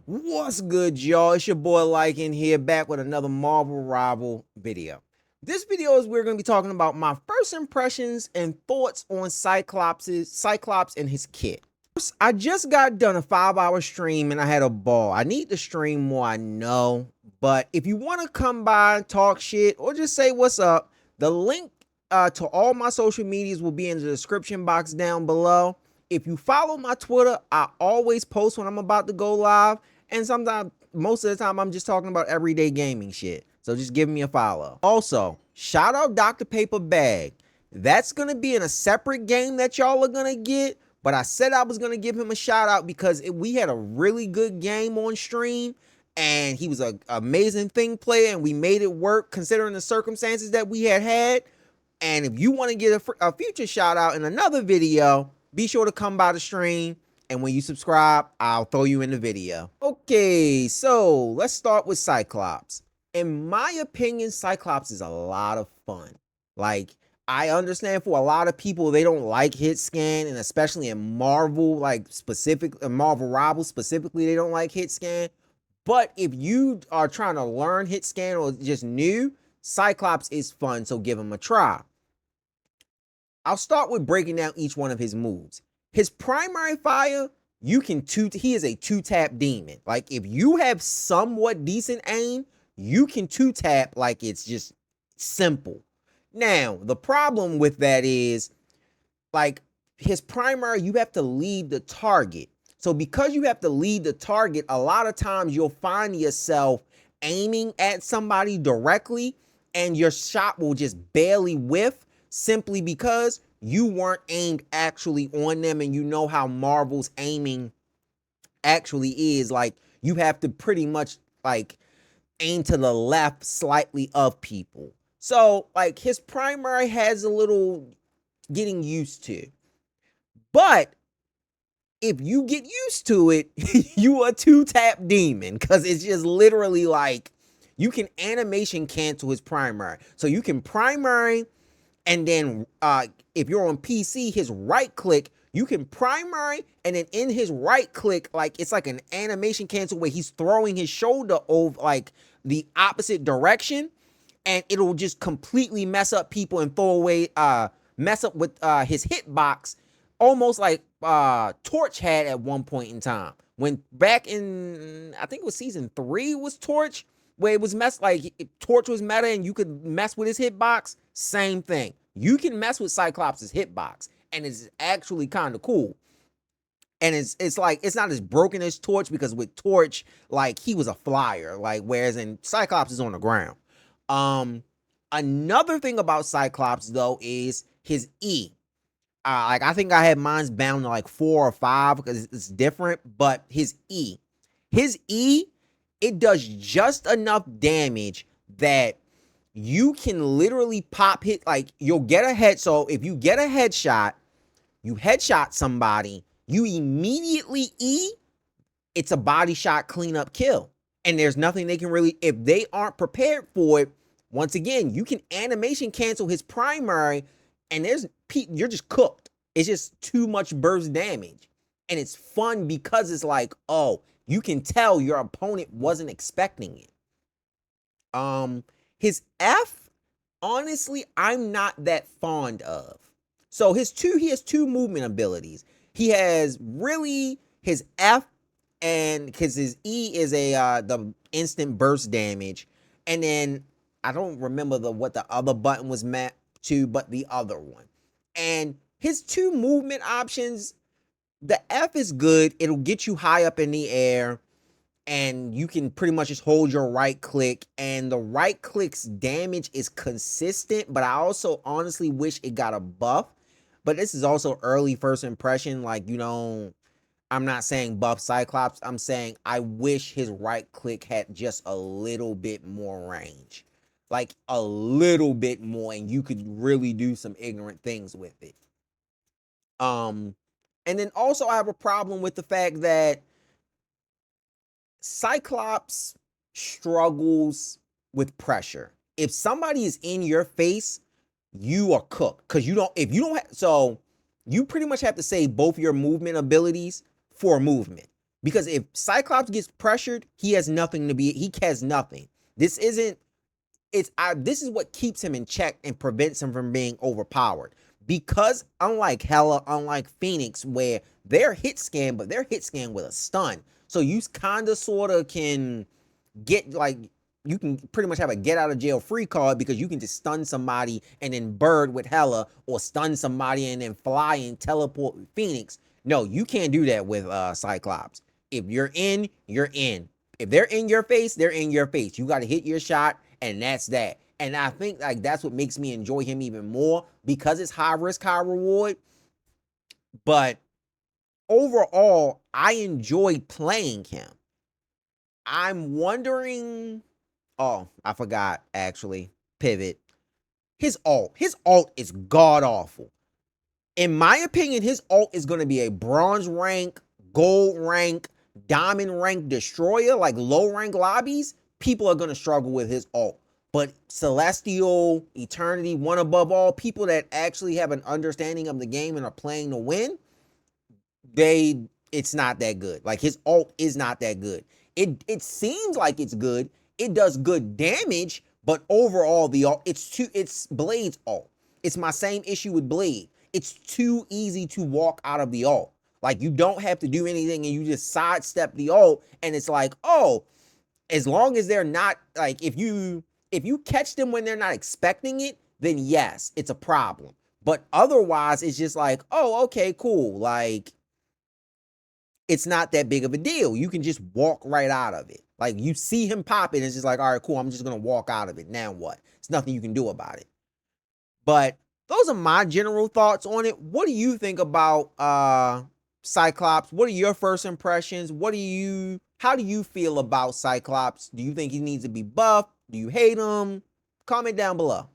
What's good, y'all? It's your boy Lycan here, back with another Marvel Rival video. This video is we're going to be talking about my first impressions and thoughts on Cyclops and his kit. I just got done a 5-hour stream and I had a ball. I need to stream more, I know, but if you want to come by and talk shit or just say what's up, the link to all my social medias will be in the description box down below. If you follow my Twitter, I always post when I'm about to go live. And sometimes, most of the time, I'm just talking about everyday gaming shit. So just give me a follow. Also, shout out Dr. Paper Bag. That's going to be in a separate game that y'all are going to get. But I said I was going to give him a shout out because we had a really good game on stream. And he was an amazing thing player. And we made it work considering the circumstances that we had. And if you want to get a future shout out in another video, be sure to come by the stream. And when you subscribe, I'll throw you in the video. Okay, so let's start with Cyclops. In my opinion, Cyclops is a lot of fun. Like, I understand for a lot of people, they don't like hit scan, and especially in Marvel, like Marvel Rivals specifically, they don't like hit scan. But if you are trying to learn hit scan or just new, Cyclops is fun, so give him a try. I'll start with breaking down each one of his moves. His primary fire, he is a two-tap demon. Like, if you have somewhat decent aim, you can two-tap like it's just simple. Now, the problem with that is, like, his primary, you have to lead the target. So because you have to lead the target, a lot of times you'll find yourself aiming at somebody directly and your shot will just barely whiff simply because you weren't aimed actually on them, and you know how Marvel's aiming actually is. Like, you have to pretty much like aim to the left slightly of people. So like his primary has a little getting used to. But if you get used to it, you are two-tap demon, because it's just literally like you can animation cancel his primary. So you can primary, and then if you're on PC, his right click, you can primary, and then in his right click, like it's like an animation cancel where he's throwing his shoulder over like the opposite direction, and it'll just completely mess up people and throw away, mess up with his hitbox, almost like Torch had at one point in time. When back in, I think it was season 3 was Torch, where it was Torch was meta and you could mess with his hitbox. Same thing. You can mess with Cyclops' hitbox, and it's actually kind of cool. And it's like, it's not as broken as Torch, because with Torch, like, he was a flyer, like, whereas in Cyclops is on the ground. Another thing about Cyclops though is his E. Like, I think I had mine's bound to like 4 or 5 because it's different, but his E, it does just enough damage that you can literally pop hit, like you'll get a head. So if you get a headshot, you headshot somebody, you immediately E, it's a body shot cleanup kill. And there's nothing they can really, if they aren't prepared for it, once again, you can animation cancel his primary, and you're just cooked. It's just too much burst damage. And it's fun because it's like, oh, you can tell your opponent wasn't expecting it. His F, honestly, I'm not that fond of. So he has 2 movement abilities. He has really his F, and because his E is the instant burst damage, and then I don't remember what the other button was meant to, but the other one. And his 2 movement options, the F is good. It'll get you high up in the air, and you can pretty much just hold your right click, and the right click's damage is consistent, but I also honestly wish it got a buff. But this is also early first impression. Like, you know, I'm not saying buff Cyclops. I'm saying I wish his right click had just a little bit more range. Like a little bit more, and you could really do some ignorant things with it. And then also I have a problem with the fact that Cyclops struggles with pressure. If somebody is in your face, you are cooked, because so you pretty much have to save both your movement abilities for movement, Because if Cyclops gets pressured, he has nothing to be, he has nothing. This isn't, this is what keeps him in check and prevents him from being overpowered. Because unlike Hela, unlike Phoenix, where they're hit scan, but they're hit scan with a stun. So you kind of sort of can get, like, you can pretty much have a get out of jail free card, because you can just stun somebody and then bird with Hela, or stun somebody and then fly and teleport with Phoenix. No, you can't do that with Cyclops. If you're in, you're in. If they're in your face, they're in your face. You got to hit your shot, and that's that. And I think, like, that's what makes me enjoy him even more, because it's high risk, high reward. But overall, I enjoyed playing him. I'm wondering, oh, I forgot, actually, pivot. His ult is god awful. In my opinion, his ult is going to be a bronze rank, gold rank, diamond rank destroyer, like low rank lobbies. People are going to struggle with his ult. But Celestial, Eternity, One Above All, people that actually have an understanding of the game and are playing to win, it's not that good. Like, his ult is not that good. It seems like it's good. It does good damage, but overall, the ult, it's Blade's ult. It's my same issue with Blade. It's too easy to walk out of the ult. Like, you don't have to do anything, and you just sidestep the ult, and it's like, oh, as long as they're not, like, if you catch them when they're not expecting it, then yes, it's a problem. But otherwise, it's just like, oh, okay, cool. Like, it's not that big of a deal. You can just walk right out of it. Like, you see him pop it, and it's just like, all right, cool, I'm just going to walk out of it. Now what? There's nothing you can do about it. But those are my general thoughts on it. What do you think about Cyclops? What are your first impressions? How do you feel about Cyclops? Do you think he needs to be buffed? Do you hate him? Comment down below.